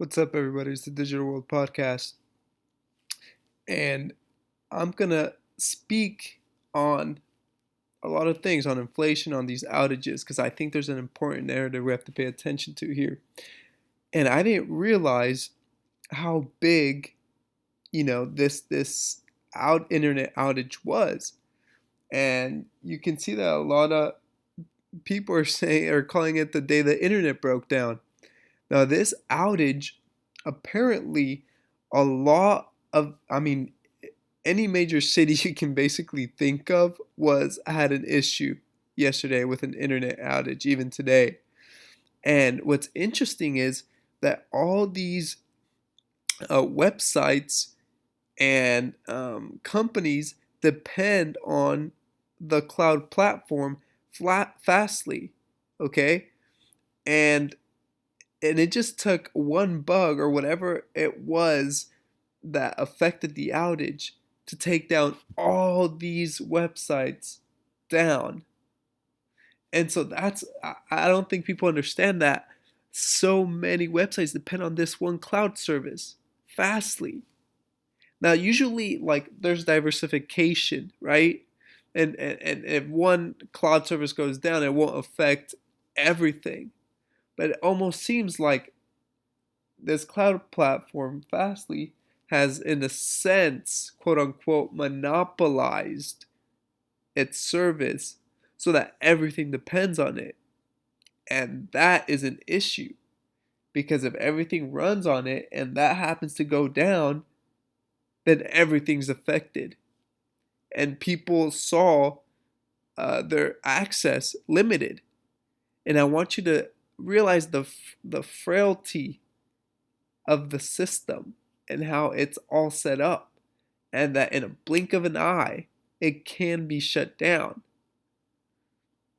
What's up, everybody? It's the Digital World Podcast, and I'm gonna speak on a lot of things on inflation, on these outages, because I think there's an important narrative we have to pay attention to here. And I didn't realize how big, this internet outage was. And you can see that a lot of people are calling it the day the internet broke down. Now, this outage apparently a lot of, any major city you can basically think of was had an issue yesterday with an internet outage, even today. And what's interesting is that all these websites and companies depend on the cloud platform fastly, okay? And it just took one bug or whatever it was that affected the outage to take down all these websites down. And so I don't think people understand that so many websites depend on this one cloud service fastly. Now, usually, like, there's diversification, right? And if one cloud service goes down, it won't affect everything. But it almost seems like this cloud platform, Fastly, has, in a sense, quote unquote, monopolized its service so that everything depends on it. And that is an issue because if everything runs on it and that happens to go down, then everything's affected. And people saw their access limited. And I want you to realize the frailty of the system and how it's all set up, and that in a blink of an eye, it can be shut down.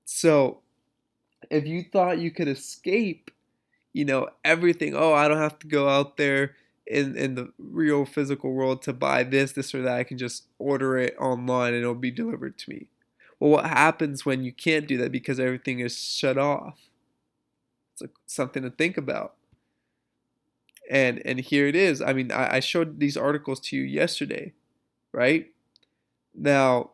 So, if you thought you could escape, everything, oh, I don't have to go out there in the real physical world to buy this or that, I can just order it online and it'll be delivered to me. Well, what happens when you can't do that because everything is shut off? It's something to think about. And here it is. I showed these articles to you yesterday, right? Now,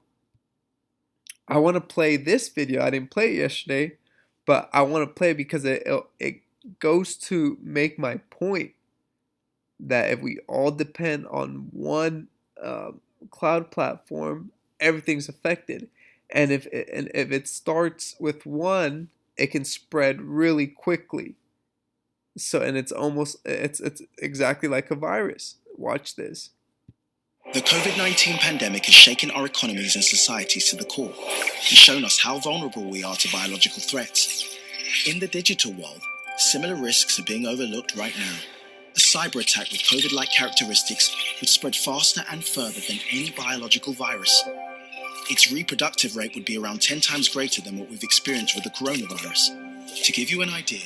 I want to play this video. I didn't play it yesterday, but I want to play it because it goes to make my point that if we all depend on one cloud platform, everything's affected. And if it starts with one, it can spread really quickly. So, and it's exactly like a virus. Watch this. The COVID-19 pandemic has shaken our economies and societies to the core and shown us how vulnerable we are to biological threats. In the digital world, similar risks are being overlooked right now. A cyber attack with COVID-like characteristics would spread faster and further than any biological virus. Its reproductive rate would be around 10 times greater than what we've experienced with the coronavirus. To give you an idea,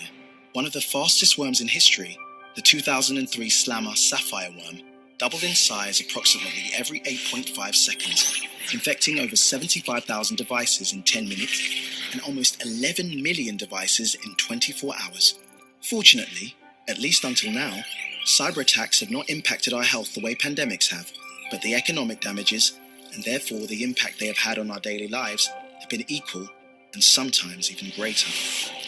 one of the fastest worms in history, the 2003 Slammer sapphire worm, doubled in size approximately every 8.5 seconds, infecting over 75,000 devices in 10 minutes and almost 11 million devices in 24 hours. Fortunately, at least until now, cyber attacks have not impacted our health the way pandemics have, but the economic damages, and therefore the impact they have had on our daily lives, have been equal and sometimes even greater.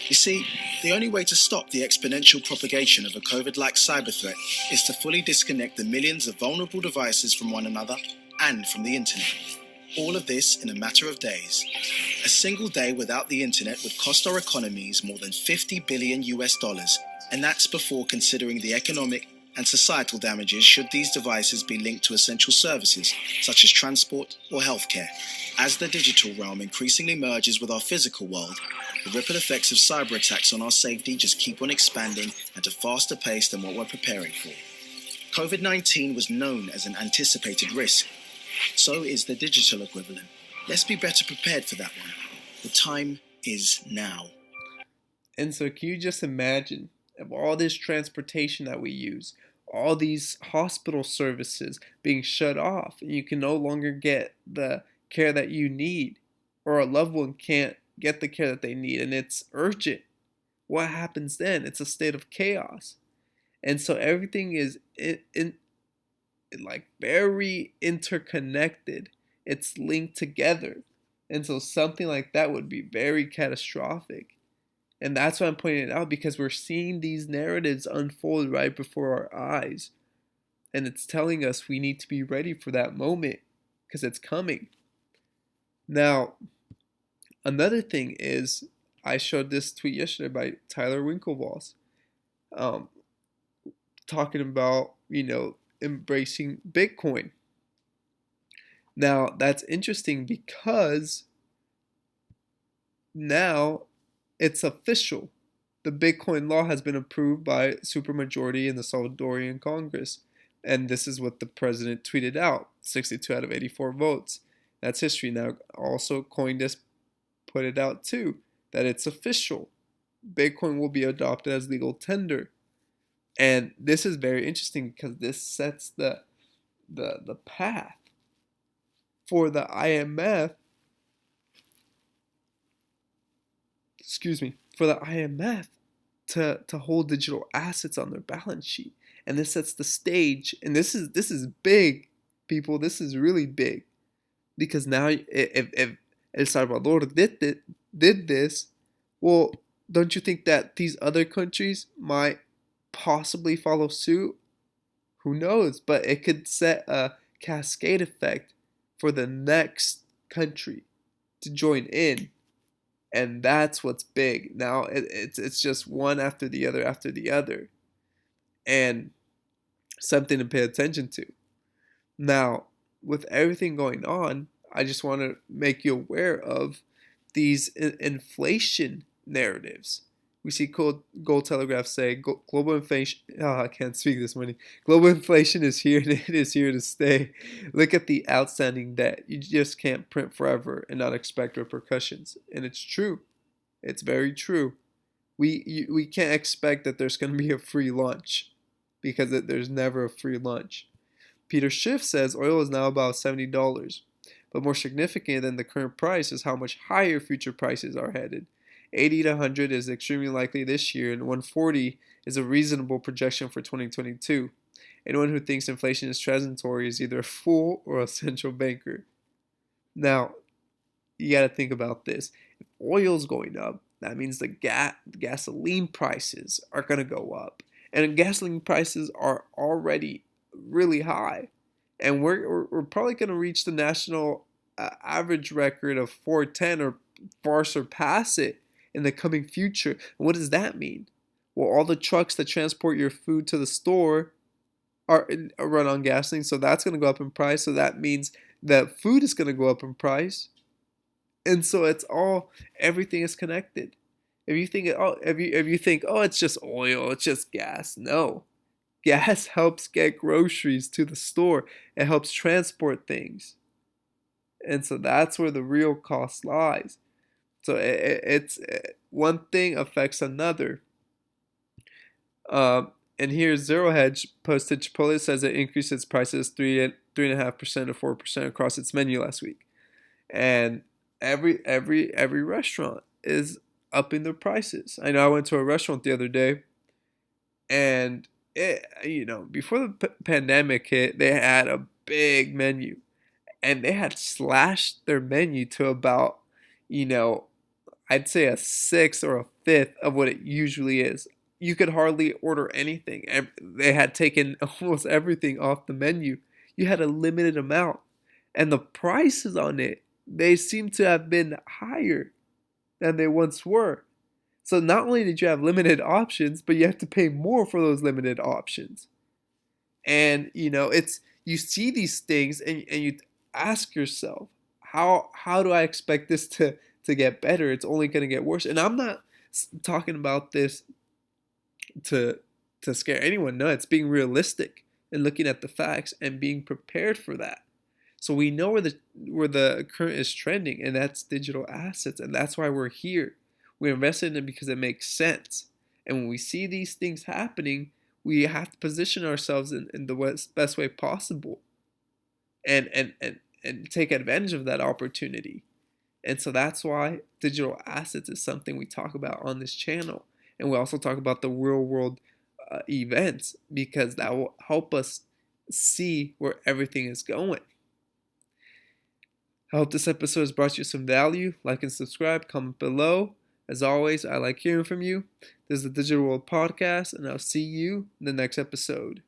You see, the only way to stop the exponential propagation of a COVID-like cyber threat is to fully disconnect the millions of vulnerable devices from one another and from the internet. All of this in a matter of days. A single day without the internet would cost our economies more than $50 billion, and that's before considering the economic and societal damages should these devices be linked to essential services such as transport or healthcare. As the digital realm increasingly merges with our physical world, the ripple effects of cyber attacks on our safety just keep on expanding at a faster pace than what we're preparing for. COVID-19 was known as an anticipated risk. So is the digital equivalent. Let's be better prepared for that one. The time is now. And so, can you just imagine of all this transportation that we use, all these hospital services being shut off, and you can no longer get the care that you need, or a loved one can't get the care that they need, and it's urgent? What happens then? It's a state of chaos. And so everything is like very interconnected. It's linked together. And so something like that would be very catastrophic. And that's why I'm pointing it out, because we're seeing these narratives unfold right before our eyes. And it's telling us we need to be ready for that moment because it's coming. Now, another thing is, I showed this tweet yesterday by Tyler Winklevoss, um, talking about, embracing Bitcoin. Now, that's interesting because now it's official. The Bitcoin law has been approved by supermajority in the Salvadorian Congress. And this is what the president tweeted out: 62 out of 84 votes. That's history. Now, also, CoinDesk put it out too, that it's official. Bitcoin will be adopted as legal tender. And this is very interesting because this sets the path for the IMF, for the IMF to hold digital assets on their balance sheet. And this sets the stage. And this is big, people. This is really big, because now if El Salvador did this, well, don't you think that these other countries might possibly follow suit? Who knows? But it could set a cascade effect for the next country to join in. And that's what's big. Now it's just one after the other after the other. And something to pay attention to. Now, with everything going on, I just want to make you aware of these inflation narratives. We see Gold Telegraph say global inflation. Oh, I can't speak this morning. Global inflation is here and it is here to stay. Look at the outstanding debt. You just can't print forever and not expect repercussions. And it's true. It's very true. We can't expect that there's going to be a free lunch, because there's never a free lunch. Peter Schiff says oil is now about $70. But more significant than the current price is how much higher future prices are headed. 80 to 100 is extremely likely this year, and 140 is a reasonable projection for 2022. Anyone who thinks inflation is transitory is either a fool or a central banker. Now, you got to think about this. If oil's going up, that means the gasoline prices are going to go up. And gasoline prices are already really high. And we're probably going to reach the national average record of 410 or far surpass it in the coming future. And what does that mean? Well, all the trucks that transport your food to the store are run on gasoline, so that's going to go up in price. So that means that food is going to go up in price. And so everything is connected. If you think, oh, it's just oil, it's just gas. No. Gas helps get groceries to the store. It helps transport things. And so that's where the real cost lies. So it's one thing affects another. And here's Zero Hedge posted: Chipotle says it increased its prices 3.5% to 4% across its menu last week. And every restaurant is upping their prices. I know I went to a restaurant the other day, and before the pandemic hit, they had a big menu, and they had slashed their menu to about, I'd say a sixth or a fifth of what it usually is. You could hardly order anything. They had taken almost everything off the menu. You had a limited amount, and the prices on it, they seem to have been higher than they once were. So not only did you have limited options, but you have to pay more for those limited options. And you see these things, and you ask yourself, how do I expect this to get better? It's only going to get worse. And I'm not talking about this to scare anyone. No, it's being realistic and looking at the facts and being prepared for that. So we know where the current is trending, and that's digital assets, and that's why we're here. We invested in it because it makes sense. And when we see these things happening, we have to position ourselves in the best way possible, and take advantage of that opportunity. And so that's why digital assets is something we talk about on this channel. And we also talk about the real world events, because that will help us see where everything is going. I hope this episode has brought you some value. Like and subscribe, comment below. As always, I like hearing from you. This is the Digital World Podcast, and I'll see you in the next episode.